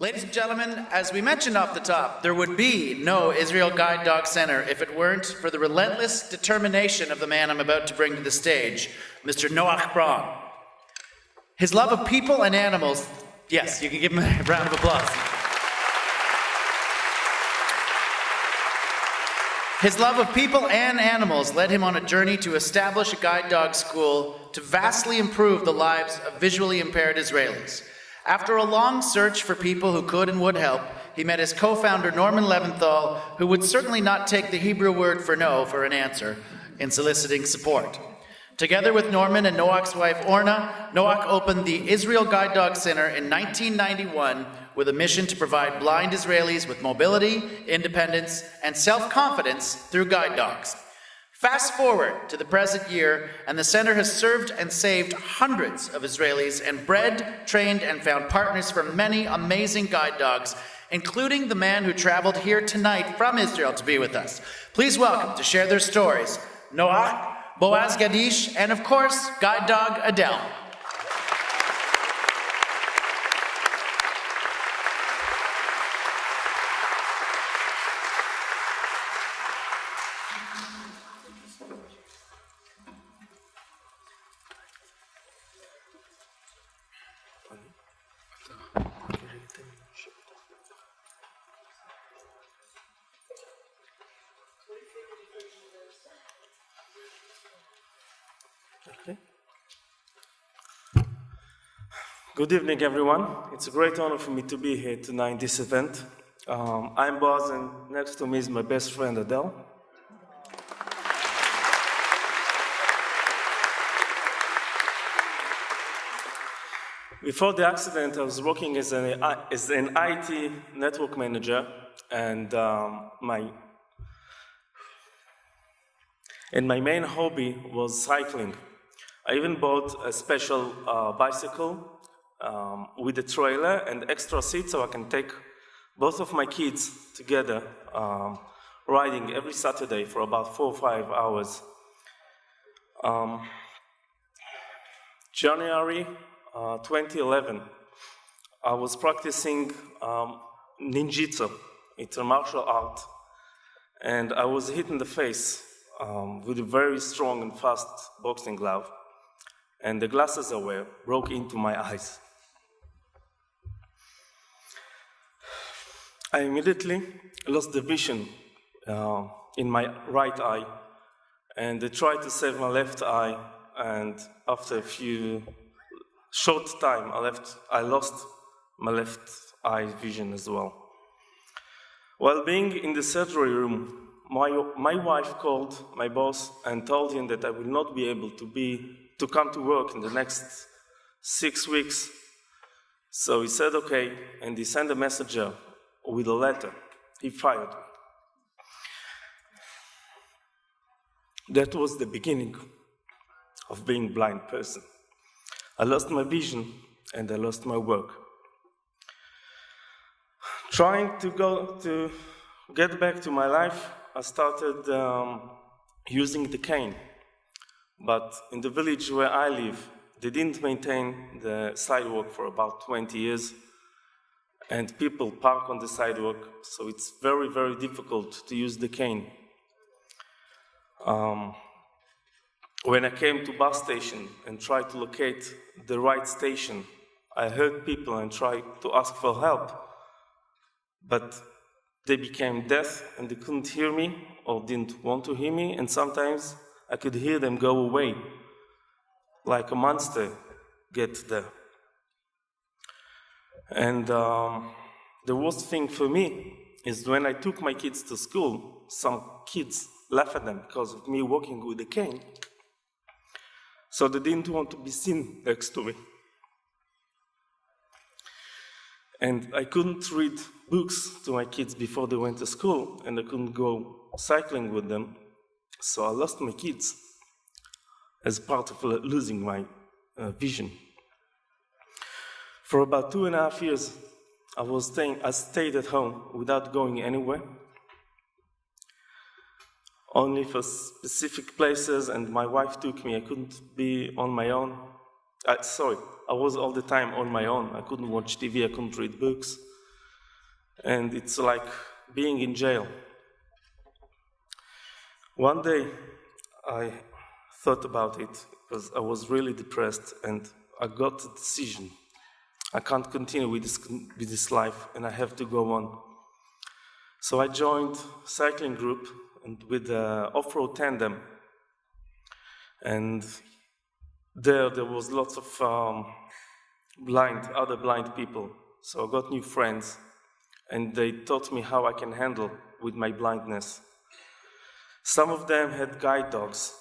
Ladies and gentlemen, as we mentioned off the top, there would be no Israel Guide Dog Center if it weren't for the relentless determination of the man I'm about to bring to the stage, Mr. Noach Braun. His love of people and animals, yes, you can give him a round of applause. His love of people and animals led him on a journey to establish a guide dog school to vastly improve the lives of visually impaired Israelis. After a long search for people who could and would help, he met his co-founder Norman Leventhal, who would certainly not take the Hebrew word for no for an answer in soliciting support. Together with Norman and Noach's wife Orna, Noach opened the Israel Guide Dog Center in 1991 with a mission to provide blind Israelis with mobility, independence, and self-confidence through guide dogs. Fast forward to the present year, and the center has served and saved hundreds of Israelis and bred, trained, and found partners for many amazing guide dogs, including the man who traveled here tonight from Israel to be with us. Please welcome to share their stories, Noach, Boaz Gaddish, and of course, guide dog Adele. Good evening, everyone. It's a great honor for me to be here tonight in this event. I'm Boaz, and next to me is my best friend, Adele. Before the accident, I was working as an IT network manager, and my main hobby was cycling. I even bought a special bicycle with a trailer and extra seats so I can take both of my kids together riding every Saturday for about 4 or 5 hours. January 2011, I was practicing ninjutsu. It's a martial art, and I was hit in the face with a very strong and fast boxing glove, and the glasses I wear broke into my eyes. I immediately lost the vision in my right eye, and I tried to save my left eye, and after a few short time, I lost my left eye vision as well. While being in the surgery room, my wife called my boss and told him that I will not be able to come to work in the next 6 weeks. So he said okay, and he sent a messenger with a letter. He fired me. That was the beginning of being a blind person. I lost my vision and I lost my work. Trying to get back to my life, I started using the cane. But in the village where I live, they didn't maintain the sidewalk for about 20 years, and people park on the sidewalk, so it's very, very difficult to use the cane. When I came to bus station and tried to locate the right station, I heard people and tried to ask for help, but they became deaf and they couldn't hear me or didn't want to hear me, and sometimes I could hear them go away, like a monster get there. And the worst thing for me is when I took my kids to school, some kids laughed at them because of me walking with a cane. So they didn't want to be seen next to me. And I couldn't read books to my kids before they went to school, and I couldn't go cycling with them. So I lost my kids as part of losing my vision. For about 2.5 years, I stayed at home without going anywhere, only for specific places, and my wife took me. I couldn't be on my own. I was all the time on my own. I couldn't watch TV, I couldn't read books. and it's like being in jail. One day, I thought about it because I was really depressed, and I got a decision. I can't continue with this life, and I have to go on. So I joined a cycling group and with the off-road tandem, and there was lots of other blind people. So I got new friends, and they taught me how I can handle with my blindness. Some of them had guide dogs,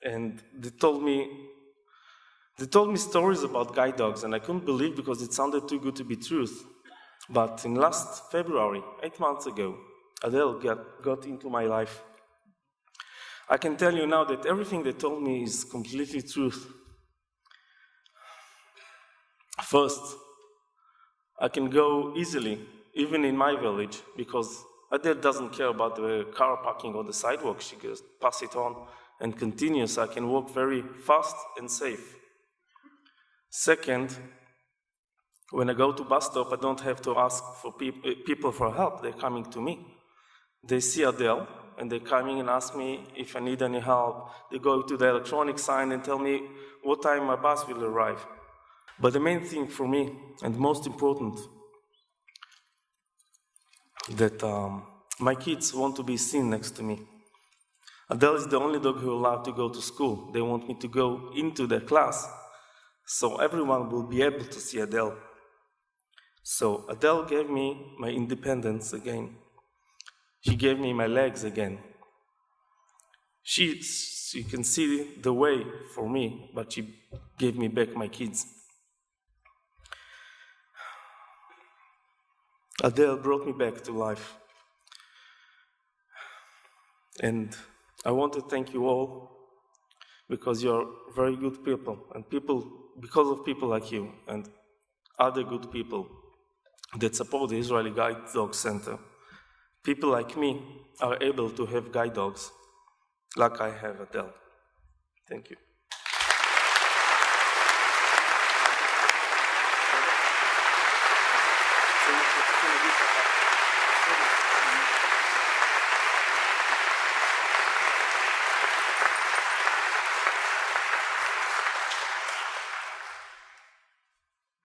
and they told me stories about guide dogs, and I couldn't believe because it sounded too good to be truth. But in last February, 8 months ago, Adele got into my life. I can tell you now that everything they told me is completely truth. First, I can go easily, even in my village, because Adele doesn't care about the car parking or the sidewalk. She just pass it on and continue, so I can walk very fast and safe. Second, when I go to bus stop, I don't have to ask for people for help. They're coming to me. They see Adele, and they're coming and ask me if I need any help. They go to the electronic sign and tell me what time my bus will arrive. But the main thing for me, and most important, that my kids want to be seen next to me. Adele is the only dog who allowed to go to school. They want me to go into their class, so everyone will be able to see Adele. So Adele gave me my independence again. She gave me my legs again. She can see the way for me, but she gave me back my kids. Adele brought me back to life. And I want to thank you all, because you're very good people, and because of people like you and other good people that support the Israeli Guide Dog Center, people like me are able to have guide dogs like I have Adele. Thank you.